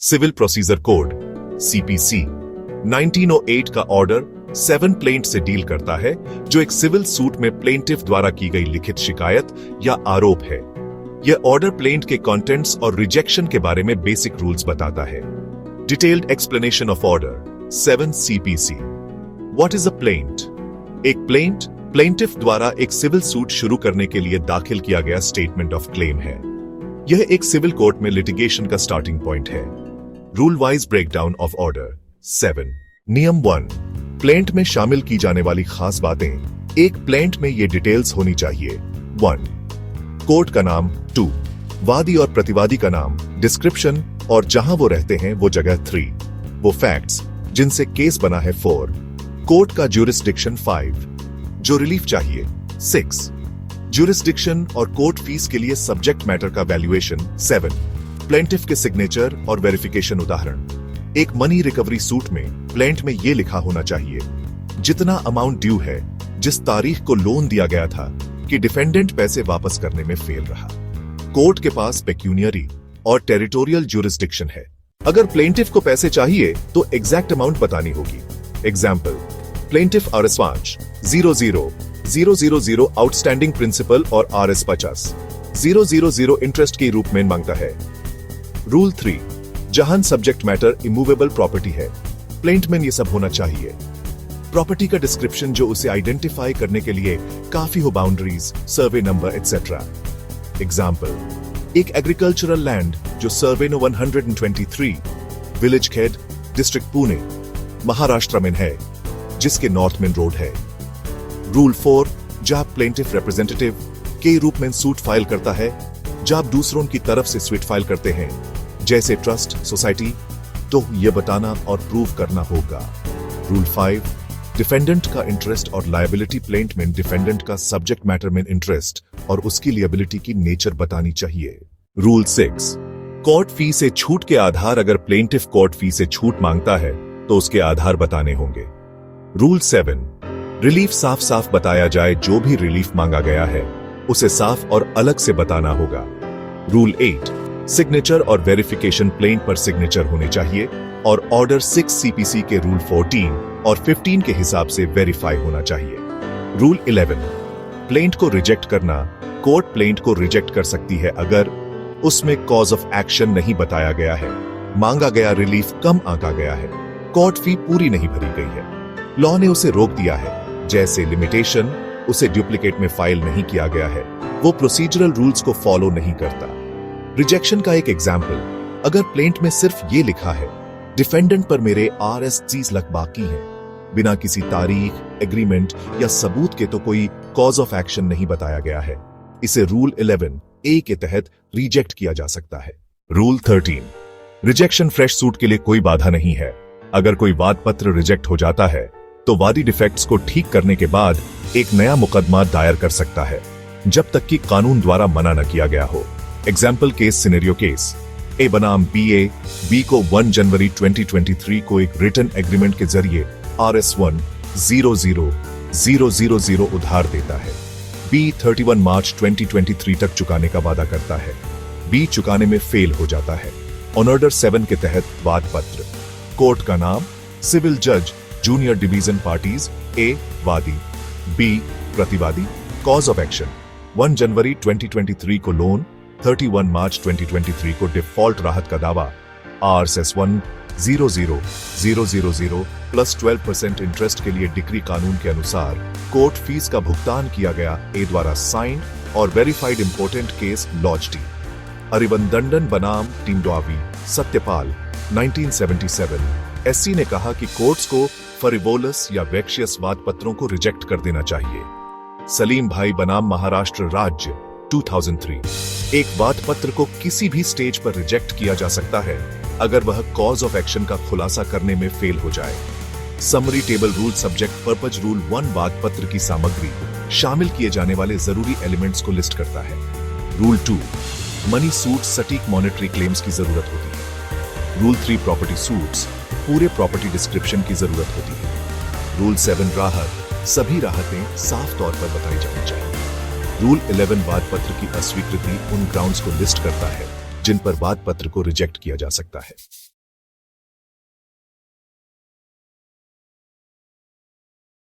Civil procedure code CPC 1908 का order 7 plaint से deal करता है, जो एक सिविल सूट में प्लेंटिफ द्वारा की गई लिखित शिकायत या आरोप है। यह ऑर्डर प्लेंट के कंटेंट्स और रिजेक्शन के बारे में बेसिक रूल्स बताता है। Detailed explanation of order 7 CPC. What is a plaint? एक प्लेंटिफ द्वारा एक सिविल सूट शुरू करने के लिए दाखिल किया गया स्टेटमेंट ऑफ क्लेम है। यह एक सिविल कोर्ट में लिटिगेशन का स्टार्टिंग पॉइंट है। Rule wise breakdown of order 7। नियम 1, प्लेंट में शामिल की जाने वाली खास बातें। एक प्लेंट में ये डिटेल्स होनी चाहिए। 1, कोर्ट का नाम। 2, वादी और प्रतिवादी का नाम, डिस्क्रिप्शन और जहां वो रहते हैं वो जगह। 3, वो फैक्ट्स जिनसे केस बना है। 4, कोर्ट का ज्यूरिसडिक्शन। 5, जो रिलीफ चाहिए। 6, ज्यूरिसडिक्शन और कोर्ट फीस के लिए सब्जेक्ट मैटर का वैल्यूएशन। 7, प्लेंटिफ के सिग्नेचर और वेरिफिकेशन। उदाहरण, एक मनी रिकवरी सूट में प्लेंट में यह लिखा होना चाहिए जितना अमाउंट ड्यू है, जिस तारीख को लोन दिया गया था, कि डिफेंडेंट पैसे वापस करने में फेल रहा। कोर्ट के पास पेक्यूनियरी और टेरिटोरियल ज्यूरिसडिक्शन है। अगर प्लेंटिफ को पैसे चाहिए तो एग्जैक्ट अमाउंट बतानी होगी। Example, plaintiff RS 5 00000 outstanding principal और RS 50 000 इंटरेस्ट के रूप में मांगता है। रूल 3, जहां सब्जेक्ट मैटर इमूवेबल प्रॉपर्टी है, प्लेंट में ये सब होना चाहिए। प्रॉपर्टी का डिस्क्रिप्शन जो उसे आइडेंटिफाई करने के लिए काफी हो, boundaries, survey number etcetera. Example, एक एग्रीकल्चरल लैंड जो सर्वे नो 123, विलेज खेड, डिस्ट्रिक्ट पुणे, महाराष्ट्र में है, जिसके नॉर्थ में रोड है। रूल 4, जब प्लेंटिफ रिप्रेजेंटेटिव के रूप में सूट फाइल करता है, जब दूसरों की तरफ से सूट फाइल करते हैं, जैसे ट्रस्ट, सोसाइटी, तो यह बताना और प्रूव करना होगा। रूल 5, डिफेंडेंट का इंटरेस्ट और लायबिलिटी। प्लेंट में डिफेंडेंट का सब्जेक्ट मैटर में इंटरेस्ट और उसकी लायबिलिटी की नेचर बतानी चाहिए। रूल 6, कोर्ट फी से छूट के आधार। अगर प्लेंटिफ कोर्ट फी से छूट मांगता है तो उसके आधार बताने होंगे। रूल 7, रिलीफ साफ साफ बताया जाए। जो भी रिलीफ मांगा गया है उसे साफ और अलग से बताना होगा। रूल 8, सिग्नेचर और वेरिफिकेशन। प्लेंट पर सिग्नेचर होने चाहिए और ऑर्डर 6 सीपीसी के रूल 14 और 15 के हिसाब से वेरीफाई होना चाहिए। रूल 11, प्लेंट को रिजेक्ट करना। कोर्ट प्लेंट को रिजेक्ट कर सकती है अगर उसमें कॉज ऑफ एक्शन नहीं बताया गया है, मांगा गया रिलीफ कम आंका गया है, कोर्ट फी पूरी नहीं भरी गई है, लॉ ने उसे रोक दिया है, जैसे लिमिटेशन, उसे डुप्लीकेट में फाइल नहीं किया गया है, वो प्रोसीजरल रूल्स को फॉलो नहीं करता। रिजेक्शन का एक एग्जाम्पल, अगर प्लेंट में सिर्फ ये लिखा है डिफेंडेंट पर मेरे RS 30 लाख बाकी है, बिना किसी तारीख, एग्रीमेंट या सबूत के तो कोई कॉज ऑफ एक्शन नहीं बताया गया है, इसे रूल 11A के तहत रिजेक्ट किया जा सकता है। रूल 13, रिजेक्शन फ्रेश सूट के लिए कोई बाधा नहीं है। अगर कोई वाद पत्र रिजेक्ट हो जाता है तो वादी डिफेक्ट्स को ठीक करने के बाद एक नया मुकदमा दायर कर सकता है, जब तक कि कानून द्वारा मना न किया गया हो। एग्जाम्पल केस, सिनेरियो केस, ए बनाम BA, B को 1 जनवरी 2023 को एक रिटन एग्रीमेंट के जरिए RS 1 00000 उधार देता है। B 31 मार्च 2023 तक चुकाने का वादा करता है। B चुकाने में फेल हो जाता है। ऑन ऑर्डर 7 के तहत वाद पत्र। कोर्ट का नाम, सिविल जज, जूनियर डिवीजन पार्टीज। A वादी, B प्रतिवादी। कॉज ऑफ एक्शन, 1 जनवरी 2023 को लोन, 31 मार्च 2023 को डिफॉल्ट राहत का दावा, RS 1 00000 प्लस 12% इंटरेस्ट के लिए डिक्री कानून के अनुसार कोर्ट फीस का भुगतान किया गया। A द्वारा साइन और वेरीफाइड इंपोर्टेंट केस लॉज। अरिवंदंडन बनाम टीमडॉवी, सत्यपाल 1977। SC ने कहा कि कोर्ट्स को फरिवोलस या वेक्शियस वाद पत्रों को रिजेक्ट कर देना चाहिए। सलीम भाई बनाम महाराष्ट्र राज्य 2003, एक वाद पत्र को किसी भी स्टेज पर रिजेक्ट किया जा सकता है अगर वह कॉज ऑफ एक्शन का खुलासा करने में फेल हो जाए। Summary table rule subject purpose rule 1 वाद पत्र की सामग्री, शामिल किए जाने वाले जरूरी एलिमेंट्स को लिस्ट करता है। रूल 2, मनी सूट, सटीक मॉनेटरी क्लेम्स की जरूरत होती है। रूल 3, प्रॉपर्टी सूट्स, पूरे प्रॉपर्टी डिस्क्रिप्शन की जरूरत होती है। रूल 7, राहत, सभी राहतें साफ तौर पर बताई जानी चाहिए। रूल 11 वाद पत्र की अस्वीकृति उन ग्राउंड्स को लिस्ट करता है जिन पर वाद पत्र को रिजेक्ट किया जा सकता है।